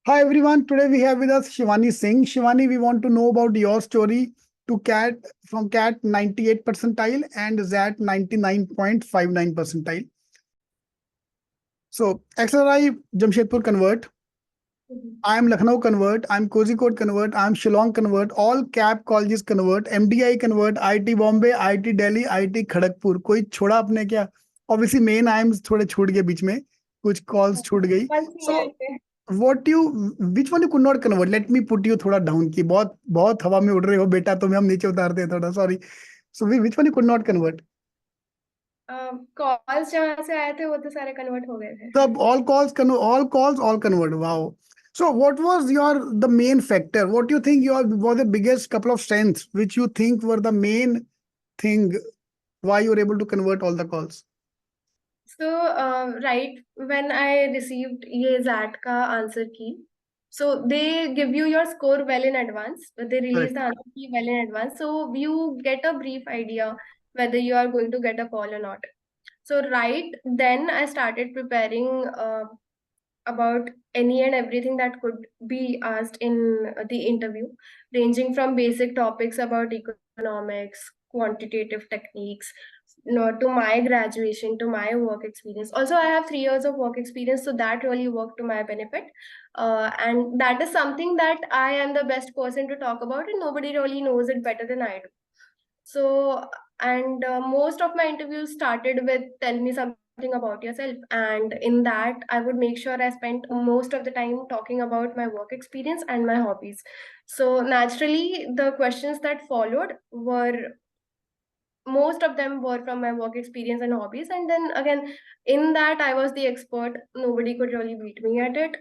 Hi everyone, today we have with us Shivani Singh. Shivani, we want to know about your story to CAT from CAT 98 percentile and ZAT 99.59 percentile. So XRI Jamshedpur convert, I'm Lucknow convert, I'm Kozhikode convert, I'm Shillong convert, all CAP colleges convert, MDI convert, IIT Bombay, IIT Delhi, IIT Kharagpur. कोई छोड़ा आपने क्या? Obviously main IIMs थोड़े छूट गए बीच में, कुछ calls छूट गई. So what you which one you could not convert? Let me put you थोड़ा down की बहुत बहुत हवा में उड़ रहे हो बेटा, तुम्हें हम नीचे उतारते हैं थोड़ा. Sorry. So which one you could not convert? Calls जहाँ से आए थे वो तो सारे कन्वर्ट हो गए थे. So all convert. Wow. So what was the main factor? What do you think was the biggest couple of strengths which you think were the main thing why you were able to convert all the calls? So right when I received ये ZAT का answer key, so they give you your score well in advance. They release Correct. the answer key well in advance, so you get a brief idea whether you are going to get a call or not. So right then I started preparing about any and everything that could be asked in the interview, ranging from basic topics about economics, quantitative techniques, to my graduation, to my work experience. Also, I have 3 years of work experience, so that really worked to my benefit. And that is something that I am the best person to talk about, and nobody really knows it better than I do. So, and most of my interviews started with tell me something about yourself. And in that, I would make sure I spent most of the time talking about my work experience and my hobbies. So, naturally, the questions that followed were most of them were from my work experience and hobbies. And then again, in that, I was the expert. Nobody could really beat me at it.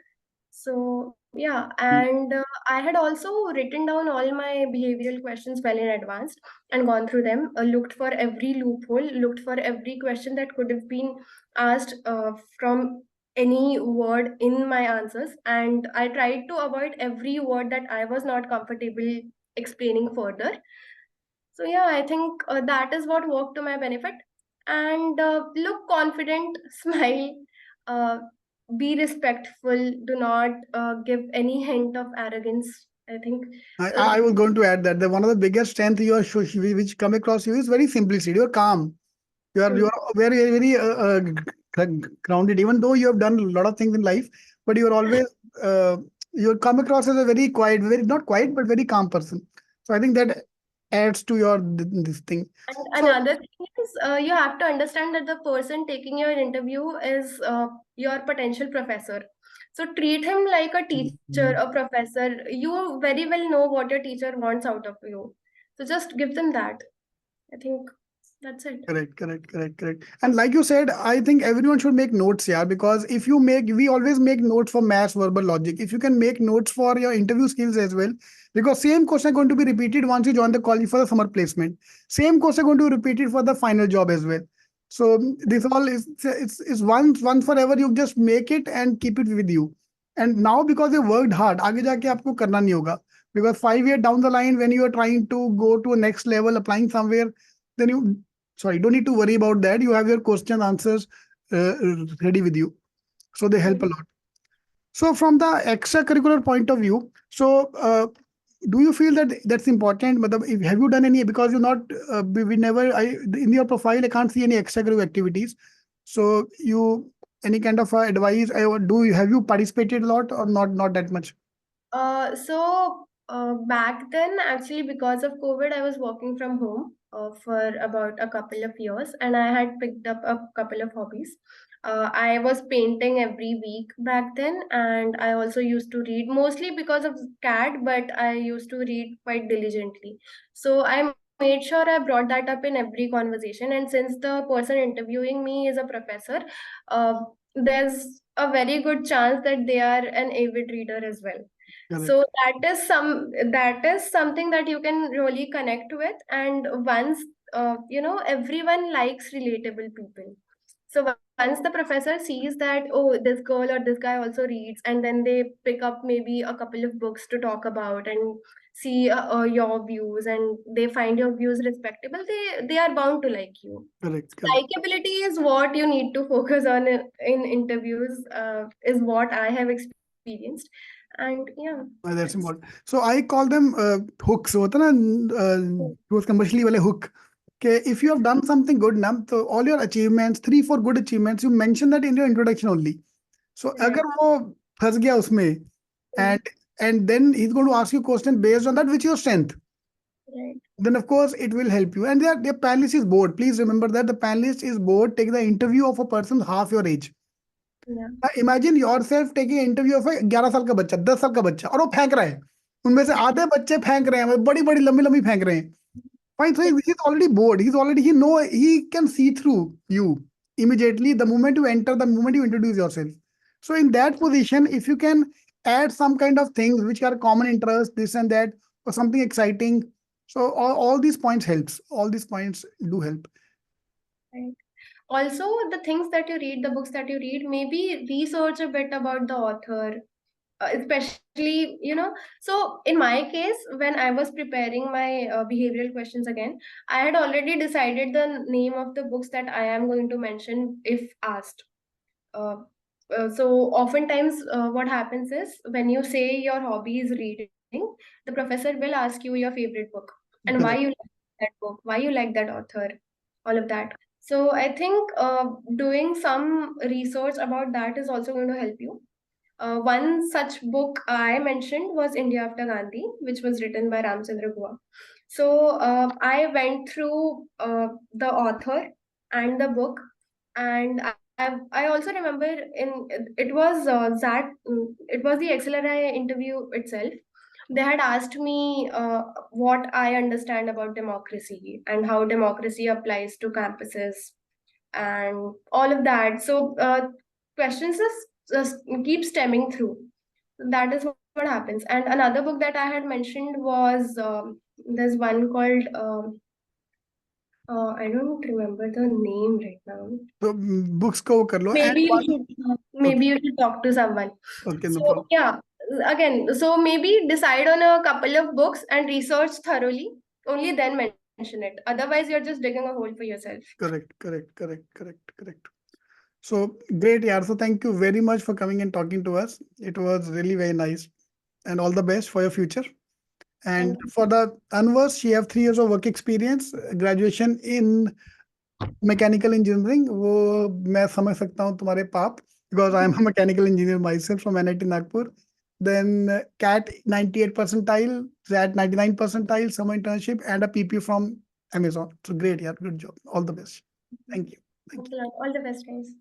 So, yeah, and I had also written down all my behavioral questions well in advance and gone through them, looked for every loophole, looked for every question that could have been asked from any word in my answers. And I tried to avoid every word that I was not comfortable explaining further. So, yeah, I think that is what worked to my benefit. And look confident, smile, uh, be respectful, do not give any hint of arrogance. I think uh, I was going to add that the one of the biggest strength which come across you is very simplicity. You're calm. You are very grounded. Even though you have done a lot of things in life, but you are always you come across as a very quiet, very not quiet, but very calm person. So I think that adds to your this thing. and So another thing is you have to understand that the person taking your interview is your potential professor. So treat him like a teacher, a professor. You very well know what your teacher wants out of you. So just give them that. I think that's it. correct. And like you said, I think everyone should make notes here because if you make, we always make notes for maths, verbal logic. If you can make notes for your interview skills as well, because same question going to be repeated once you join the college for the summer placement. Same question going to be repeated for the final job as well. So this all is it's once forever. You just make it and keep it with you. And now because you worked hard, आगे जाके आपको करना नहीं होगा. Because 5 years down the line, when you are trying to go to a next level, applying somewhere, then you sorry, don't need to worry about that. You have your question answers ready with you, so they help a lot. So from the extracurricular point of view, do you feel that that's important? Have you done any, because you're not we never in your profile I can't see any extracurricular activities. So you any kind of advice, do you have you participated a lot or not that much? Back then, actually, because of COVID, I was working from home for about a couple of years, and I had picked up a couple of hobbies. I was painting every week back then, and I also used to read mostly because of CAT, but I used to read quite diligently. So I made sure I brought that up in every conversation. And since the person interviewing me is a professor, uh, there's a very good chance that they are an avid reader as well. Correct. So that is something that you can really connect with. And once everyone likes relatable people. So once the professor sees that, oh, this girl or this guy also reads, and then they pick up maybe a couple of books to talk about and see your views, and they find your views respectable, they are bound to like you. Correct. Likability is what you need to focus on in interviews, is what I have experienced. And yeah, That's that's important. So I call them hooks. होता ना उसका मछली वाले hook. Okay, if you have done something good now, so all your achievements, 3-4 good achievements, you mention that in your introduction only. So right. अगर वो फंस गया उसमें, Mm, and then he's going to ask you question based on that which your strength, right. then of course it will help you. And their panelist is bored. Please remember that the panelist is bored. Take the interview of a person half your age. Yeah. Imagine your self taking interview of 11 साल का बच्चा, 10 साल का बच्चा, और वो फेंक रहा है, उनमें से आधे बच्चे फेंक रहे हैं, बड़ी बड़ी लंबी लंबी फेंक रहे हैं. Fine, so he's already bored. He can see through you immediately the moment you enter, the moment you introduce yourself. So in that position, if you can add some kind of things which are common interest, this and that, or something exciting, so all these points helps. All these points do help. Right. Also, the things that you read, the books that you read, maybe research a bit about the author, especially, so in my case, when I was preparing my behavioral questions again, I had already decided the name of the books that I am going to mention if asked. Uh, so oftentimes, what happens is when you say your hobby is reading, the professor will ask you your favorite book and why you Correct. like that book, why you like that author, all of that. So I think doing some research about that is also going to help you. One such book I mentioned was India After Gandhi, which was written by Ramchandra Goa. So I went through the author and the book, and I also remember it was the XLRI interview itself. They had asked me what I understand about democracy and how democracy applies to campuses and all of that. So questions just keep stemming through. That is what happens. And another book that I had mentioned was there's one called I don't remember the name right now. So books को वो कर लो and Maybe you one. should Okay. maybe you should talk to someone. Okay, no So problem. yeah, again, so maybe decide on a couple of books and research thoroughly. Only then mention it. Otherwise, you're just digging a hole for yourself. Correct. So great, yeah. So thank you very much for coming and talking to us. It was really very nice, and all the best for your future. And Thank you. for the Anvers, she have 3 years of work experience, graduation in mechanical engineering. वो मैं समझ सकता हूँ तुम्हारे पाप, because I am a mechanical engineer myself from NIT Nagpur. Then CAT 98 percentile, ZAT 99 percentile, summer internship, and a PP from Amazon. So great, yeah, good job. All the best. Thank you. Thank Thanks you. a lot. All the best, guys.